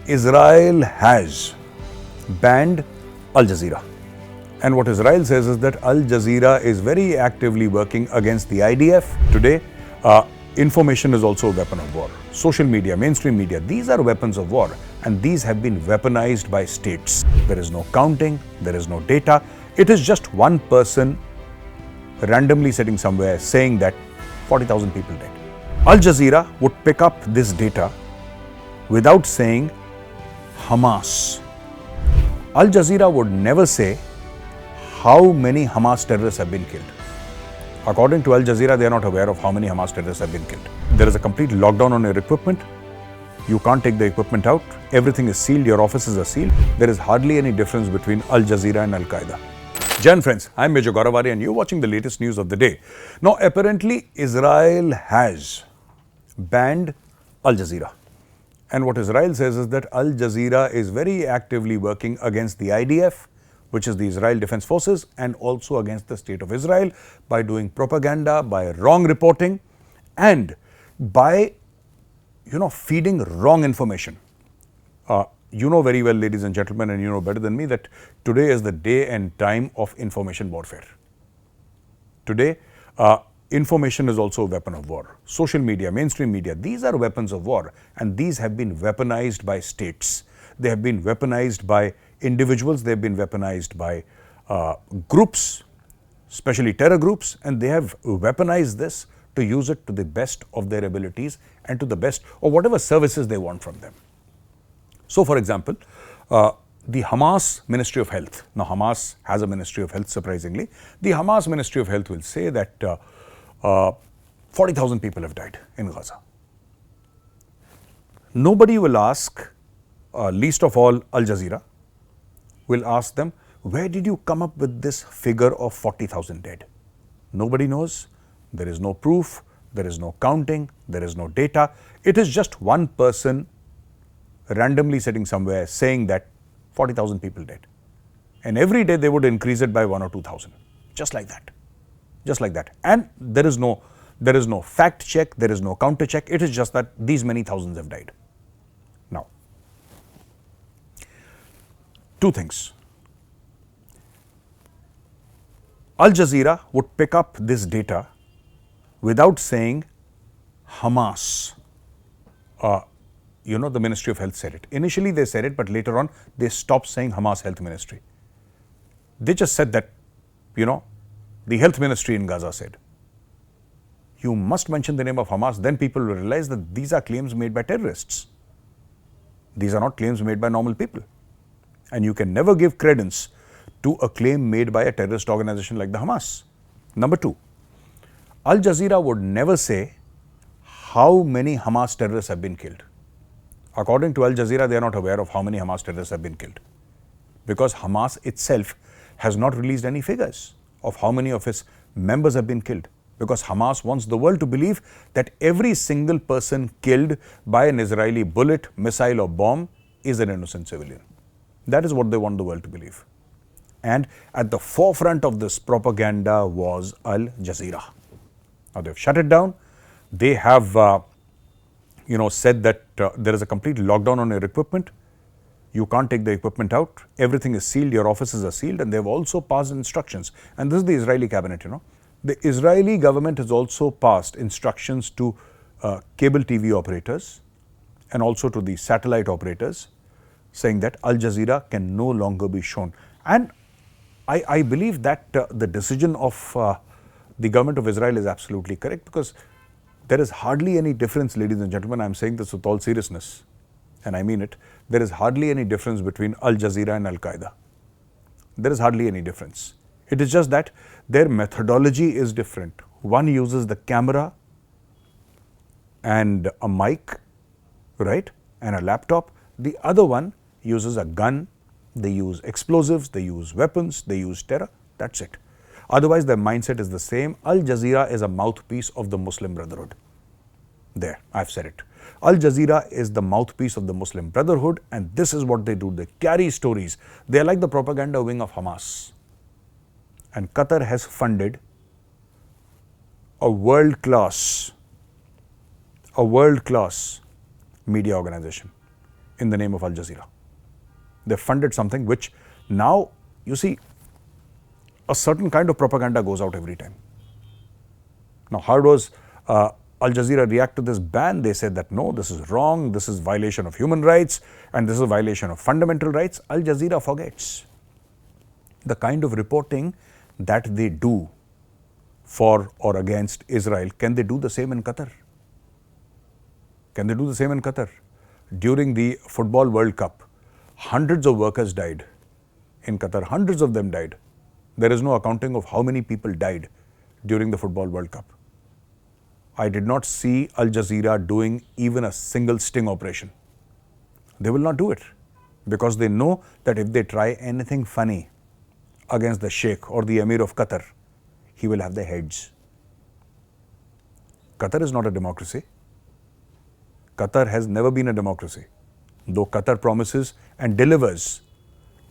Israel has banned Al Jazeera. And what Israel says is that Al Jazeera is very actively working against the IDF. Today, information is also a weapon of war. Social media, mainstream media, these are weapons of war, and these have been weaponized by states. There is no counting, there is no data. It is just one person randomly sitting somewhere saying that 40,000 people died. Al Jazeera would pick up this data without saying Hamas. Al Jazeera would never say how many Hamas terrorists have been killed. According to Al Jazeera, they are not aware of how many Hamas terrorists have been killed. There is a complete lockdown on your equipment. You can't take the equipment out. Everything is sealed. Your offices are sealed. There is hardly any difference between Al Jazeera and Al-Qaeda. Jan friends, I'm Major Gaurav Arya and you're watching the latest news of the day. Now, apparently, Israel has banned Al Jazeera. And what Israel says is that Al Jazeera is very actively working against the IDF, which is the Israel Defense Forces, and also against the state of Israel by doing propaganda, by wrong reporting, and by, feeding wrong information. You know very well, ladies and gentlemen, and you know better than me that today is the day and time of information warfare. Today, information is also a weapon of war. Social media, mainstream media, these are weapons of war, and these have been weaponized by states. They have been weaponized by individuals, they have been weaponized by groups, especially terror groups, and they have weaponized this to use it to the best of their abilities and to the best of whatever services they want from them. So, for example, the Hamas Ministry of Health, now Hamas has a Ministry of Health surprisingly, the Hamas Ministry of Health will say that 40,000 people have died in Gaza. Nobody will ask, least of all Al Jazeera, will ask them, where did you come up with this figure of 40,000 dead? Nobody knows. There is no proof. There is no counting. There is no data. It is just one person randomly sitting somewhere saying that 40,000 people dead. And every day they would increase it by 1 or 2,000. Just like that. Just like that. And there is no fact check. There is no counter check. It is just that these many thousands have died. Now, two things. Al Jazeera would pick up this data without saying Hamas. The Ministry of Health said it. Initially they said it, but later on they stopped saying Hamas Health Ministry. They just said that, the Health Ministry in Gaza said. You must mention the name of Hamas, then people will realize that these are claims made by terrorists. These are not claims made by normal people. And you can never give credence to a claim made by a terrorist organization like the Hamas. Number two, Al Jazeera would never say how many Hamas terrorists have been killed. According to Al Jazeera, they are not aware of how many Hamas terrorists have been killed, because Hamas itself has not released any figures of how many of its members have been killed, because Hamas wants the world to believe that every single person killed by an Israeli bullet, missile or bomb is an innocent civilian. That is what they want the world to believe. And at the forefront of this propaganda was Al Jazeera. Now they've shut it down. They have said that there is a complete lockdown on your equipment. You can't take the equipment out. Everything is sealed. Your offices are sealed. And they've also passed instructions. And this is the Israeli cabinet, The Israeli government has also passed instructions to cable TV operators and also to the satellite operators, saying that Al Jazeera can no longer be shown. And I believe that the decision of the government of Israel is absolutely correct, because there is hardly any difference, ladies and gentlemen. I'm saying this with all seriousness, and I mean it. There is hardly any difference between Al Jazeera and Al-Qaeda. There is hardly any difference. It is just that their methodology is different. One uses the camera and a mic, right, and a laptop. The other one uses a gun. They use explosives, they use weapons, they use terror. That's it. Otherwise, their mindset is the same. Al Jazeera is a mouthpiece of the Muslim Brotherhood. There, I've said it. Al Jazeera is the mouthpiece of the Muslim Brotherhood, and this is what they do. They carry stories. They are like the propaganda wing of Hamas. And Qatar has funded a world-class media organization. in the name of Al Jazeera. They funded something which now, you see, a certain kind of propaganda goes out every time. Now, how does Al Jazeera react to this ban? They said that no, this is wrong, this is violation of human rights, and this is a violation of fundamental rights. Al Jazeera forgets the kind of reporting that they do for or against Israel. Can they do the same in Qatar? Can they do the same in Qatar? During the Football World Cup, hundreds of workers died in Qatar. Hundreds of them died. There is no accounting of how many people died during the Football World Cup. I did not see Al Jazeera doing even a single sting operation. They will not do it because they know that if they try anything funny against the Sheikh or the Emir of Qatar, he will have their heads. Qatar is not a democracy. Qatar has never been a democracy. Though Qatar promises and delivers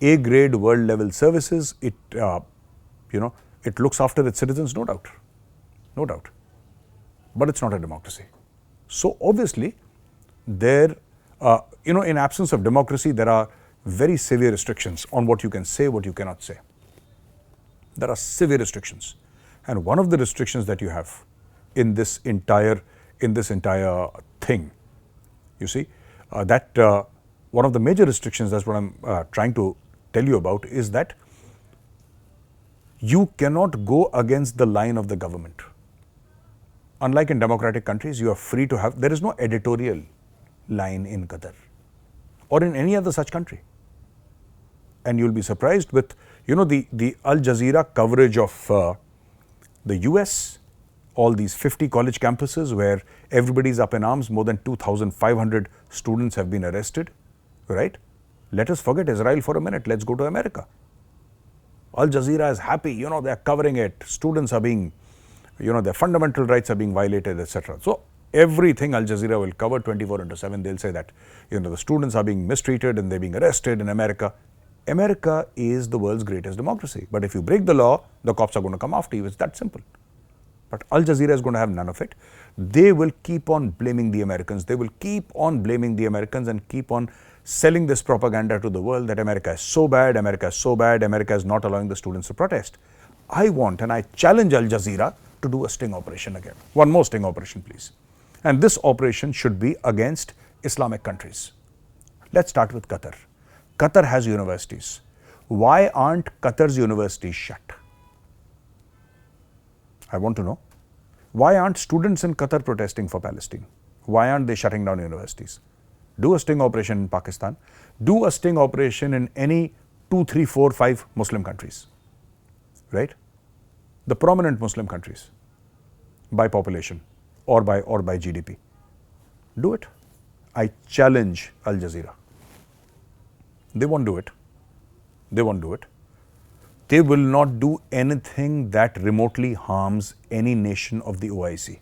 A-grade world-level services, it looks after its citizens, no doubt. No doubt. But it's not a democracy. So obviously, in absence of democracy, there are very severe restrictions on what you can say, what you cannot say. There are severe restrictions. And one of the restrictions that you have in this entire thing, you see, one of the major restrictions, that's what I'm trying to tell you about, is that you cannot go against the line of the government. Unlike in democratic countries, you are free to have, there is no editorial line in Qatar or in any other such country. And you'll be surprised with, the Al Jazeera coverage of the US, all these 50 college campuses where everybody's up in arms, more than 2,500 students have been arrested, right? Let us forget Israel for a minute. Let's go to America. Al Jazeera is happy, they're covering it. Students are being, their fundamental rights are being violated, etc. So everything Al Jazeera will cover 24/7. They'll say that, the students are being mistreated and they're being arrested in America. America is the world's greatest democracy. But if you break the law, the cops are going to come after you. It's that simple. But Al Jazeera is going to have none of it. They will keep on blaming the Americans. They will keep on blaming the Americans and keep on selling this propaganda to the world that America is so bad, America is so bad, America is not allowing the students to protest. I want and I challenge Al Jazeera to do a sting operation again. One more sting operation, please. And this operation should be against Islamic countries. Let's start with Qatar. Qatar has universities. Why aren't Qatar's universities shut? I want to know. Why aren't students in Qatar protesting for Palestine? Why aren't they shutting down universities? Do a sting operation in Pakistan. Do a sting operation in any 2, 3, 4, 5 Muslim countries, right? The prominent Muslim countries by population or by GDP. Do it. I challenge Al Jazeera. They won't do it. They won't do it. They will not do anything that remotely harms any nation of the OIC,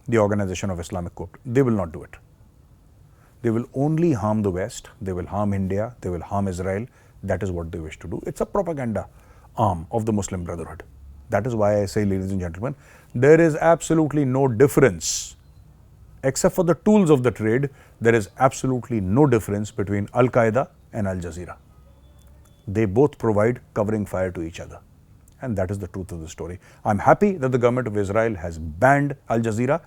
the Organization of Islamic Cooperation. They will not do it. They will only harm the West. They will harm India. They will harm Israel. That is what they wish to do. It's a propaganda arm of the Muslim Brotherhood. That is why I say, ladies and gentlemen, there is absolutely no difference. Except for the tools of the trade, there is absolutely no difference between Al-Qaeda and Al Jazeera. They both provide covering fire to each other. And that is the truth of the story. I'm happy that the government of Israel has banned Al Jazeera.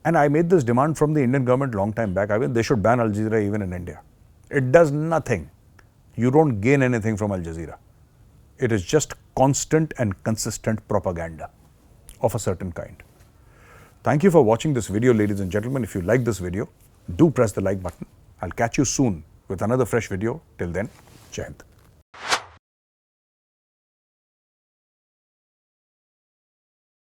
And I made this demand from the Indian government long time back. I mean, they should ban Al Jazeera even in India. It does nothing. You don't gain anything from Al Jazeera. It is just constant and consistent propaganda of a certain kind. Thank you for watching this video, ladies and gentlemen. If you like this video, do press the like button. I'll catch you soon with another fresh video. Till then, Jai Hind.